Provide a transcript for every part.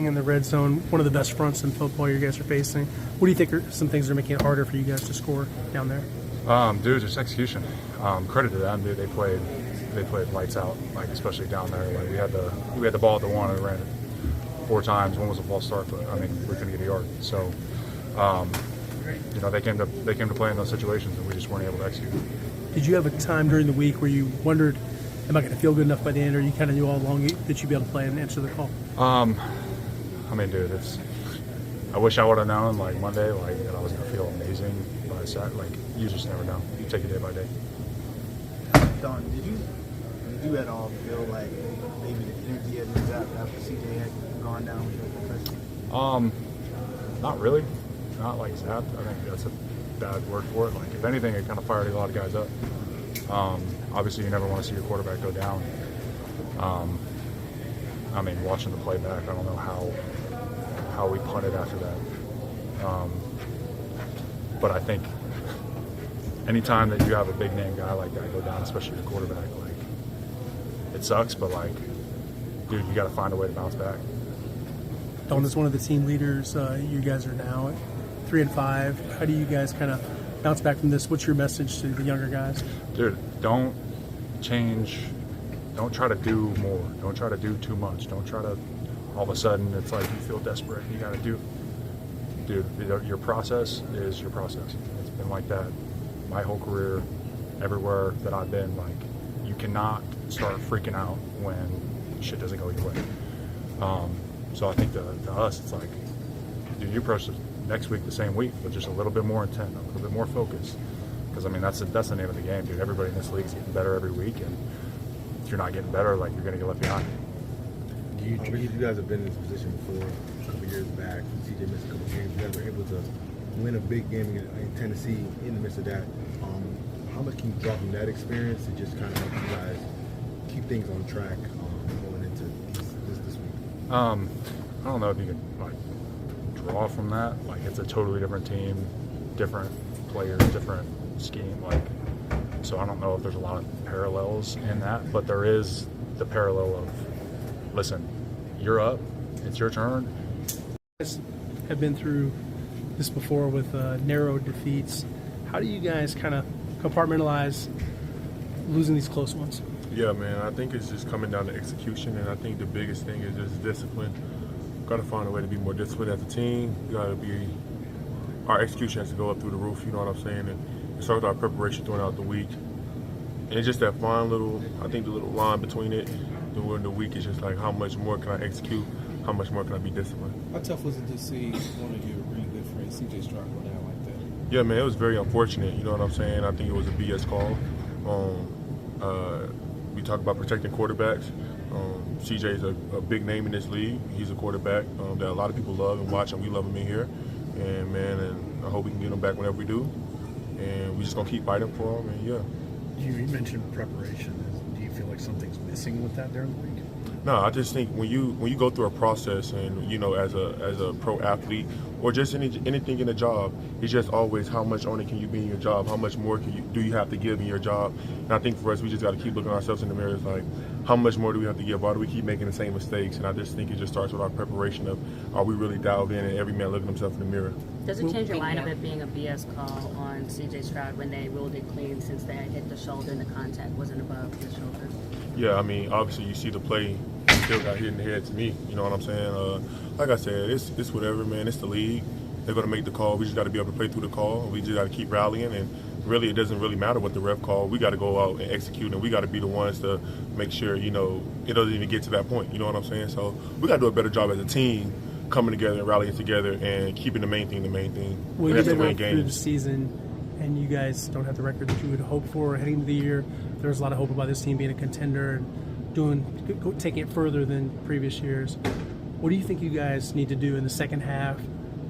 In the red zone, one of the best fronts in football you guys are facing. What do you think are some things that are making it harder for you guys to score down there? Dude, just execution. Credit to them, dude. They played lights out, like especially down there. Like we had the ball at the one and ran it 4 times. One was a false start, but I mean we couldn't get a yard. So, they came to play in those situations, and we just weren't able to execute. Did you have a time during the week where you wondered, am I going to feel good enough by the end, or you kind of knew all along that you'd be able to play and answer the call? I mean, dude, I wish I would have known, like, Monday, like, that I was going to feel amazing. But like, you just never know. You take it day by day. Don, did you at all feel like maybe the energy had been zapped after CJ had gone down with the concussion? Not really. Not like zapped. I think that's a bad word for it. Like, if anything, it kind of fired a lot of guys up. Obviously, you never want to see your quarterback go down. I mean, watching the playback, I don't know how we punted after that. But I think anytime that you have a big name guy like that go down, especially your quarterback, like, it sucks, but like, dude, you got to find a way to bounce back. Don, as one of the team leaders, you guys are now at 3-5. How do you guys kind of bounce back from this? What's your message to the younger guys? Dude, don't change. Don't try to do more. Don't try to do too much. Don't try to, all of a sudden, it's like you feel desperate and you got to do. Dude, your process is your process. It's been like that my whole career, everywhere that I've been. Like, you cannot start freaking out when shit doesn't go your way. So I think to us, it's like, dude, you approach the next week the same week, but just a little bit more intent, a little bit more focus. Because, I mean, that's the name of the game, dude. Everybody in this league is getting better every week, and if you're not getting better, like, you're going to get left behind. You guys have been in this position before, a couple years back. CJ missed a couple games. You guys were able to win a big game in Tennessee in the midst of that. How much can you draw from that experience to just kind of help you guys keep things on track going into this week? I don't know if you can, like, draw from that. Like, it's a totally different team, different players, different scheme. Like, so I don't know if there's a lot of parallels in that, but there is the parallel of, listen, you're up, it's your turn. You guys have been through this before with narrow defeats. How do you guys kind of compartmentalize losing these close ones? Yeah, man, I think it's just coming down to execution, and I think the biggest thing is just discipline. Got to find a way to be more disciplined as a team. Our execution has to go up through the roof, you know what I'm saying? And it starts with our preparation throughout the week. And it's just that fine little, I think the little line between it during the week is just like, how much more can I execute? How much more can I be disciplined? How tough was it to see one of your really good friends, CJ Stroud, go down like that? Yeah, man, it was very unfortunate, you know what I'm saying? I think it was a BS call. We talk about protecting quarterbacks. CJ is a big name in this league. He's a quarterback that a lot of people love and watch, and we love him in here. And, man, and I hope we can get him back whenever we do. And we're just going to keep fighting for him, and, yeah. You mentioned preparation. Do you feel like something's missing with that during the week? No, I just think when you go through a process, and as a pro athlete or just anything in a job, it's just always how much on it can you be in your job, how much more do you have to give in your job. And I think for us, we just got to keep looking ourselves in the mirror. It's like, how much more do we have to give? Why do we keep making the same mistakes? And I just think it just starts with our preparation of, are we really dialed in, and every man looking himself in the mirror. Does it change your mind of it being a BS call on C.J. Stroud when they ruled it clean, since they had hit the shoulder and the contact wasn't above the shoulder? Yeah, I mean, obviously you see the play, still got hit in the head to me. You know what I'm saying? Like I said, it's whatever, man. It's the league. They're going to make the call. We just got to be able to play through the call. We just got to keep rallying. And really, it doesn't really matter what the ref called. We got to go out and execute, and we got to be the ones to make sure, it doesn't even get to that point. You know what I'm saying? So we got to do a better job as a team coming together and rallying together and keeping the main thing the main thing. Well, you've been right through the season, and you guys don't have the record that you would hope for heading into the year. There was a lot of hope about this team being a contender and taking it further than previous years. What do you think you guys need to do in the second half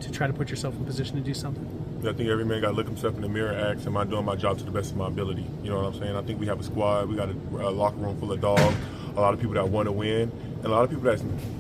to try to put yourself in position to do something? I think every man got to look himself in the mirror and ask, am I doing my job to the best of my ability? You know what I'm saying? I think we have a squad. We got a locker room full of dogs, a lot of people that want to win, and a lot of people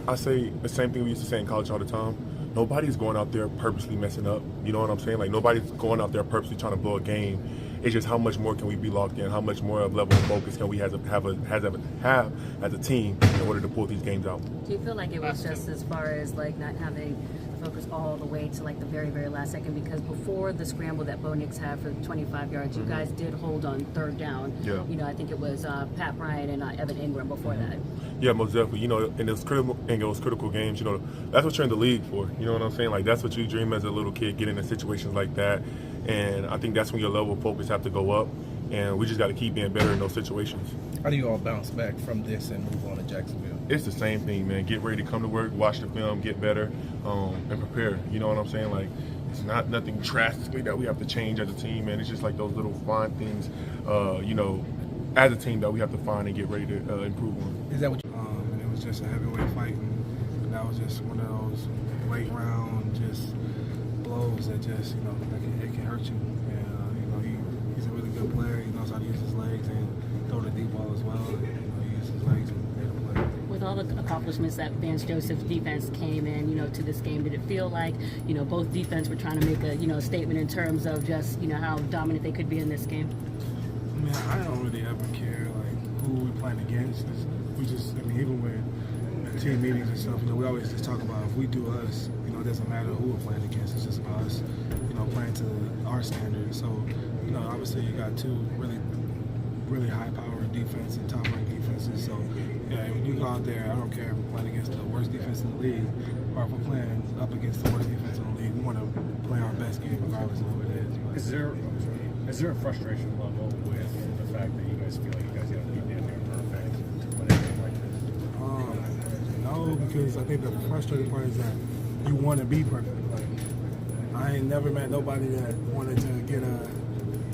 I say the same thing we used to say in college all the time. Nobody's going out there purposely messing up. You know what I'm saying? Like, nobody's going out there purposely trying to blow a game. It's just how much more can we be locked in? How much more of level of focus can we have as a team in order to pull these games out? Do you feel like it was just as far as like not having focus all the way to like the very, very last second? Because before the scramble that Bo Nix had for 25 yards, you guys did hold on third down. Yeah. You know, I think it was Pat Bryant and Evan Ingram before that. Yeah, most definitely. You know, in those critical games, you know, that's what you're in the league for. You know what I'm saying? Like, that's what you dream as a little kid, getting in situations like that. And I think that's when your level of focus have to go up. And we just got to keep being better in those situations. How do you all bounce back from this and move on to Jacksonville? It's the same thing, man. Get ready to come to work, watch the film, get better, and prepare. You know what I'm saying? Like, it's not nothing drastically that we have to change as a team, man. It's just like those little fine things, you know, as a team that we have to find and get ready to improve on. Is that what you And it was just a heavyweight fight, and that was just one of those late round just blows that just, you know, it can hurt you. And you know, he's a really good player. He knows how to use his legs and throw the deep ball as well. You know, he used his legs and made a play. With all the accomplishments that Vance Joseph's defense came in, you know, to this game, did it feel like, you know, both defense were trying to make a, you know, statement in terms of just, you know, how dominant they could be in this game? I mean, I don't really ever care like who we're playing against. We just, I mean, even with team meetings and stuff, you know, we always just talk about if we do us, you know, it doesn't matter who we're playing against. It's just about us, you know, playing to our standards. So, you know, obviously you got two really high-powered defense and top-ranked defenses. So, yeah, when you go out there, I don't care if we're playing against the worst defense in the league or if we're playing up against the worst defense in the league. We want to play our best game regardless of who it is. But Is there a frustration level with the fact that you guys feel like you guys got to be damn near perfect to win a game like this? No, because I think the frustrating part is that you want to be perfect. Like, I ain't never met nobody that wanted to get a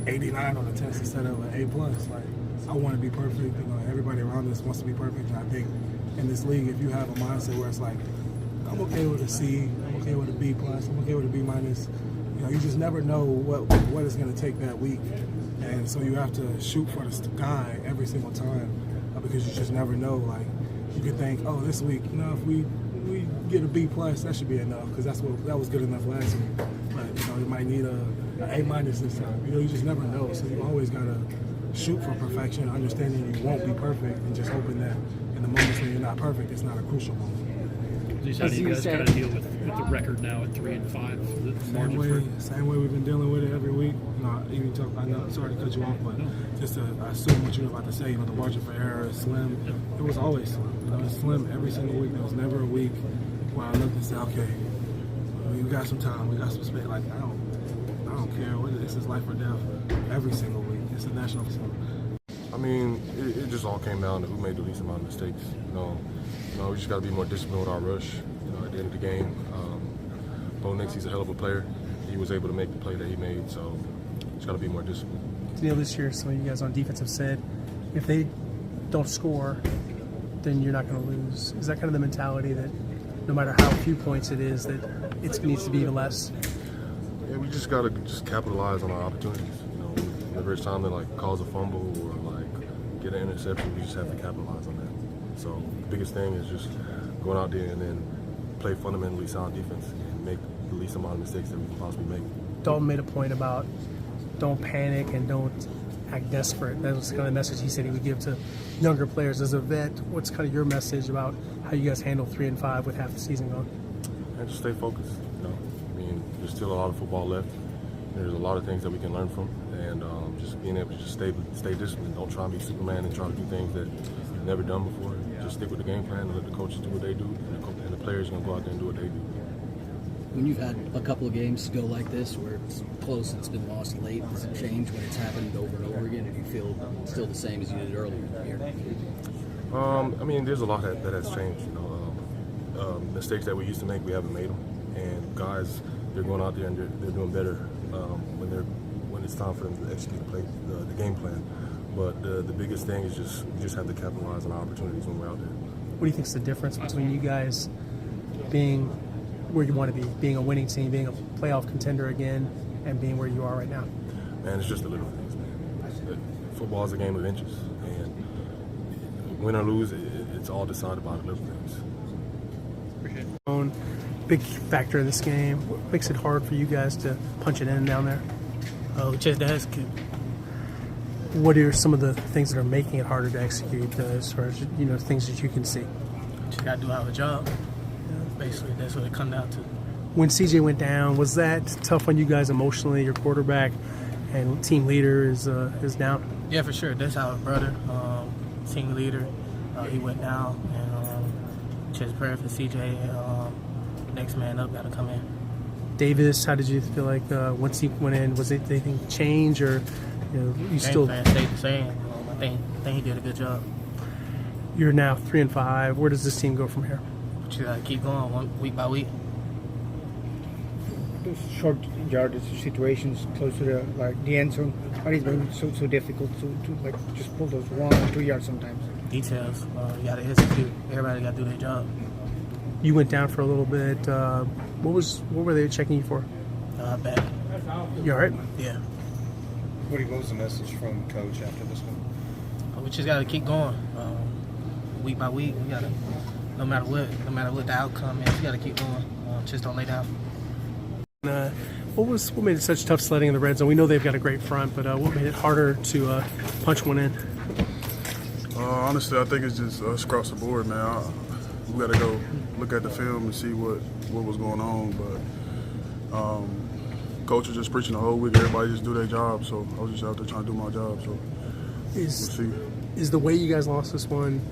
89 on the test instead of an A+. Like, I want to be perfect. You know, everybody around us wants to be perfect. And I think in this league, if you have a mindset where it's like, I'm okay with a C, I'm okay with a B+, I'm okay with a B-, you know, you just never know what it's going to take that week. And so you have to shoot for the sky every single time because you just never know. Like, you could think, oh, this week, you know, if we get a B+, that should be enough because that was good enough last week. But, you know, you might need an A- this time. You know, you just never know. So you always got to shoot for perfection, understanding you won't be perfect and just hoping that in the moments when you're not perfect, it's not a crucial moment. How do you guys kind of deal with the record now at 3-5? Same way we've been dealing with it every week. You know, even talk. I know, sorry to cut you off, but just to assume what you were about to say. You know, the margin for error is slim. It was always slim. You know, it's slim every single week. There was never a week where I looked and said, okay, we got some time, we got some space. Like I don't care. This is life or death. Every single week, it's a national facility. I mean, it just all came down to who made the least amount of mistakes. You know, we just got to be more disciplined with our rush. You know, at the end of the game, Bo Nix, he's a hell of a player. He was able to make the play that he made, so just got to be more disciplined. Neil, this year, some of you guys on defense have said if they don't score, then you're not going to lose. Is that kind of the mentality that no matter how few points it is, that it needs to be even less? Yeah, we just got to just capitalize on our opportunities. You know, whenever it's time to like cause a fumble or like get an interception, we just have to capitalize on that. So the biggest thing is just going out there and then play fundamentally sound defense and make the least amount of mistakes that we can possibly make. Dalton made a point about don't panic and don't act desperate. That was kind of the message he said he would give to younger players. As a vet, what's kind of your message about how you guys handle 3-5 with half the season gone? And just stay focused. You know, I mean, there's still a lot of football left. There's a lot of things that we can learn from, and just being able to just stay disciplined. Don't try and be Superman and try to do things that you've never done before. Just stick with the game plan and let the coaches do what they do, and the players are going to go out there and do what they do. When you've had a couple of games go like this, where it's close and it's been lost late, does it change when it's happened over and over again? Or do you feel still the same as you did earlier in the year? I mean, there's a lot that has changed. You know, mistakes that we used to make, we haven't made them, and guys, they're going out there and they're doing better when it's time for them to execute the game plan. But the biggest thing is we just have to capitalize on our opportunities when we're out there. What do you think is the difference between you guys being where you want to be, being a winning team, being a playoff contender again, and being where you are right now? Man, it's just the little things, man. Football is a game of inches, and win or lose, it's all decided by the little things. Big factor in this game. What makes it hard for you guys to punch it in down there? Oh, just ask What are some of the things that are making it harder to execute as far as things that you can see? Just got to do our job. Basically, that's what it comes down to. When CJ went down, was that tough on you guys emotionally? Your quarterback and team leader is down. Yeah, for sure. That's our brother, team leader. He went down, and just prayer for CJ. Next man up got to come in. Davis, how did you feel like once he went in? Was it anything change, or you still? Game plan stayed the same. I think he did a good job. You're now 3-5. Where does this team go from here? But you got to keep going week by week. Those short yardage situations close to the end zone, why is it so difficult to just pull those 1 or 2 yards sometimes? Details. You got to execute. Everybody got to do their job. You went down for a little bit. What were they checking you for? Back. You all right? Yeah. What was the message from Coach after this one? We just got to keep going. Week by week, we got to, no matter what the outcome is, we got to keep going. Just don't lay down. What made it such tough sledding in the red zone? We know they've got a great front, but what made it harder to punch one in? Honestly, I think it's just us across the board, man. We got to go look at the film and see what was going on. But coach was just preaching the whole week. Everybody just do their job. So I was just out there trying to do my job. So we'll see. Is the way you guys lost this one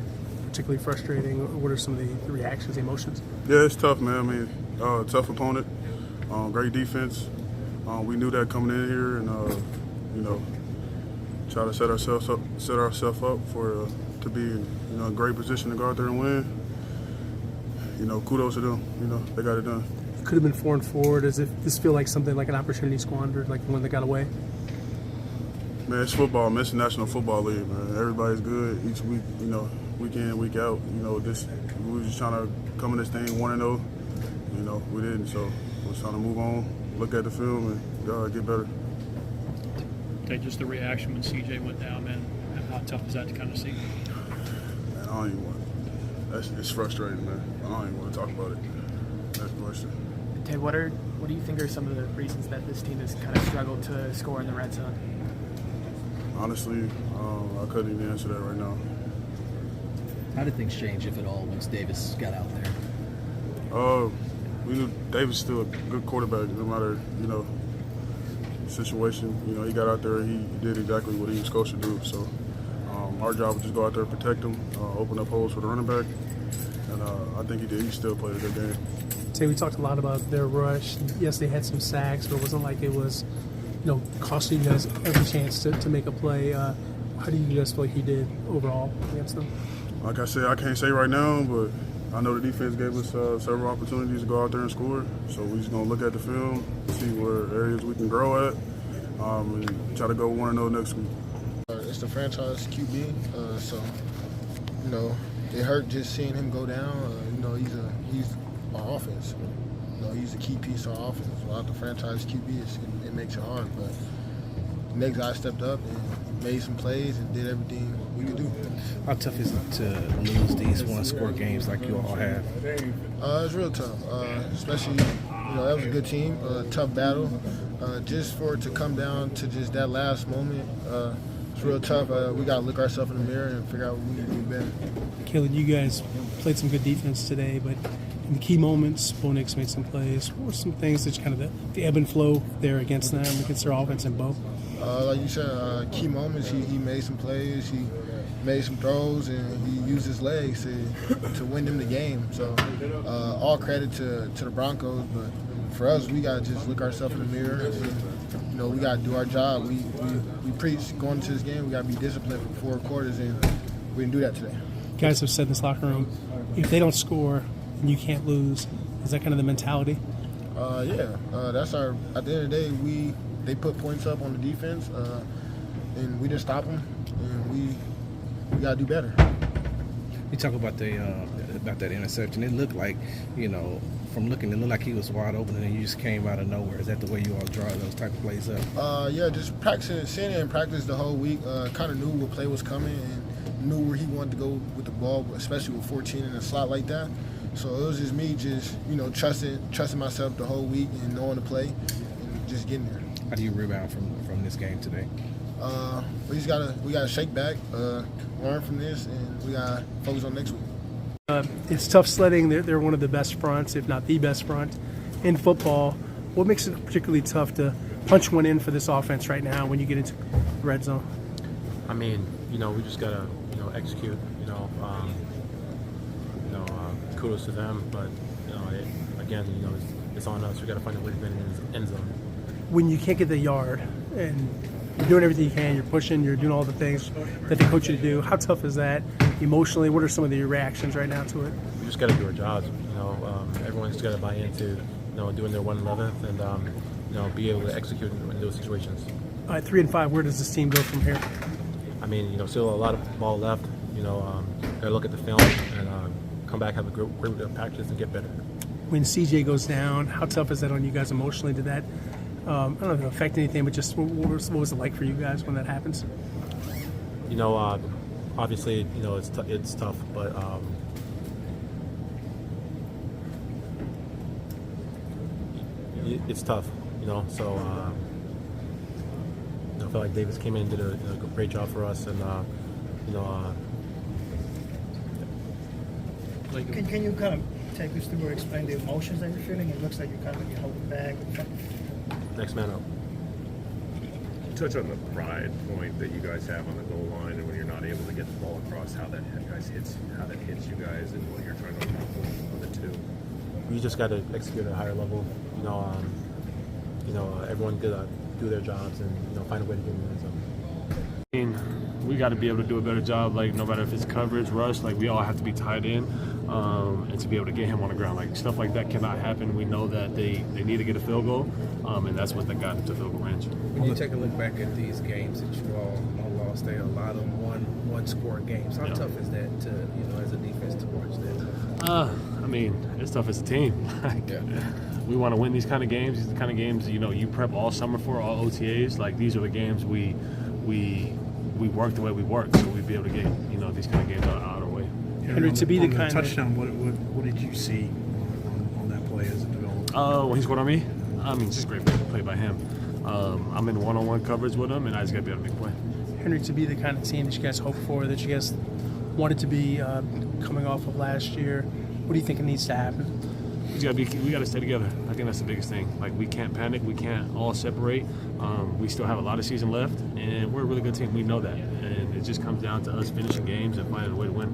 particularly frustrating? What are some of the reactions, the emotions? Yeah, it's tough, man. I mean, tough opponent, great defense. We knew that coming in here, and try to set ourselves up for to be in a great position to go out there and win. Kudos to them. They got it done. It could have been 4-4. Does this feel like something like an opportunity squandered, like the one that got away? Man, it's football, man. It's the National Football League, man. Everybody's good each week, week in, week out. We were just trying to come in this thing 1-0. We didn't, so we're trying to move on, look at the film, and get better. Okay, just the reaction when CJ went down, man. How tough is that to kind of see? Man, I don't even want. It's frustrating, man. I don't even want to talk about it. Next question. Ted, what do you think are some of the reasons that this team has kind of struggled to score in the red zone? Honestly, I couldn't even answer that right now. How did things change, if at all, once Davis got out there? We knew Davis is still a good quarterback, no matter situation. He got out there, he did exactly what he was supposed to do. So our job was just go out there, protect him, open up holes for the running back, and I think he did. He still played a good game. We talked a lot about their rush. Yes, they had some sacks, but it wasn't like it was, costing you guys every chance to make a play. How do you guys feel like he did overall against them? Like I said, I can't say right now, but I know the defense gave us several opportunities to go out there and score. So we're just going to look at the film, see where areas we can grow at, and try to go 1-0 next week. It's the franchise QB, so it hurt just seeing him go down. He's our offense. He's a key piece of our offense. Without the franchise QB, it makes it hard. But the next guy stepped up and made some plays and did everything we could do. How tough is it to lose these one-score games like you all have? It's real tough, especially that was a good team, tough battle. Just for it to come down to just that last moment, it's real tough. We got to look ourselves in the mirror and figure out what we need to do better. Caleb, you guys played some good defense today, but in the key moments, Bo Nix made some plays. What were some things that kind of the ebb and flow there against them, against their offense and Bo? Like you said, key moments, he made some plays, he made some throws, and he used his legs to win them the game. So all credit to the Broncos, but for us, we got to just look ourselves in the mirror and we got to do our job. We preach going into this game, we got to be disciplined for 4 quarters, and we didn't do that today. Guys have said in this locker room, if they don't score and you can't lose, is that kind of the mentality? Yeah, that's our. At the end of the day, they put points up on the defense, and we didn't stop them, and we got to do better. You talk about that interception. It looked like, from looking, it looked like he was wide open, and then you just came out of nowhere. Is that the way you all draw those type of plays up? Yeah, just seeing it in practice the whole week. Kind of knew what play was coming and knew where he wanted to go with the ball, especially with 14 in a slot like that. So it was just me, trusting myself the whole week and knowing the play and just getting there. How do you rebound from this game today? we just gotta shake back, learn from this, and we gotta focus on next week. It's tough sledding. They're one of the best fronts, if not the best front, in football. What makes it particularly tough to punch one in for this offense right now when you get into the red zone? I mean, we just gotta, execute. Kudos to them, but it's on us. We gotta find a way to get in the end zone. When you can't get the yard and you're doing everything you can, you're pushing, you're doing all the things that they coach you to do. How tough is that emotionally? What are some of your reactions right now to it? We just got to do our jobs. Everyone's got to buy into, doing their 1/11th and be able to execute in those situations. All right, 3-5. Where does this team go from here? I mean, still a lot of ball left. Gotta look at the film and come back, have a great practice, and get better. When CJ goes down, how tough is that on you guys emotionally? Did that I don't know if it affect anything, but just what was it like for you guys when that happens? Obviously, it's tough, but it's tough, So I feel like Davis came in and did a great job for us, and Can you kind of take us through or explain the emotions that you're feeling? It looks like you're kind of holding back. Next man up. Touch on the pride point that you guys have on the goal line, and when you're not able to get the ball across, how that hits you guys, and what you're trying to accomplish on the two. You just got to execute at a higher level. Everyone got to do their jobs and find a way to get in the end zone. I mean, we got to be able to do a better job. Like, no matter if it's coverage, rush, like we all have to be tied in, and to be able to get him on the ground. Like, stuff like that cannot happen. We know that they need to get a field goal, and that's what got into field goal range. When you take a look back at these games that you all lost, they are a lot of one score games. How tough is that to as a defense to watch that? I mean, it's tough as a team. We want to win these kind of games. These are the kind of games you prep all summer for, all OTAs. Like, these are the games we work the way we work, so we'd be able to get these kind of games out of our way. Henry, to be the kind touchdown, what did you see on that play as it developed? When he scored on me, I mean, it's just great play by him. I'm in one-on-one coverage with him, and I just got to be able to make a play. Henry, to be the kind of team that you guys hope for, that you guys wanted to be coming off of last year, what do you think it needs to happen? We got to stay together. I think that's the biggest thing. Like, we can't panic. We can't all separate. We still have a lot of season left, and we're a really good team. We know that, and it just comes down to us finishing games and finding a way to win.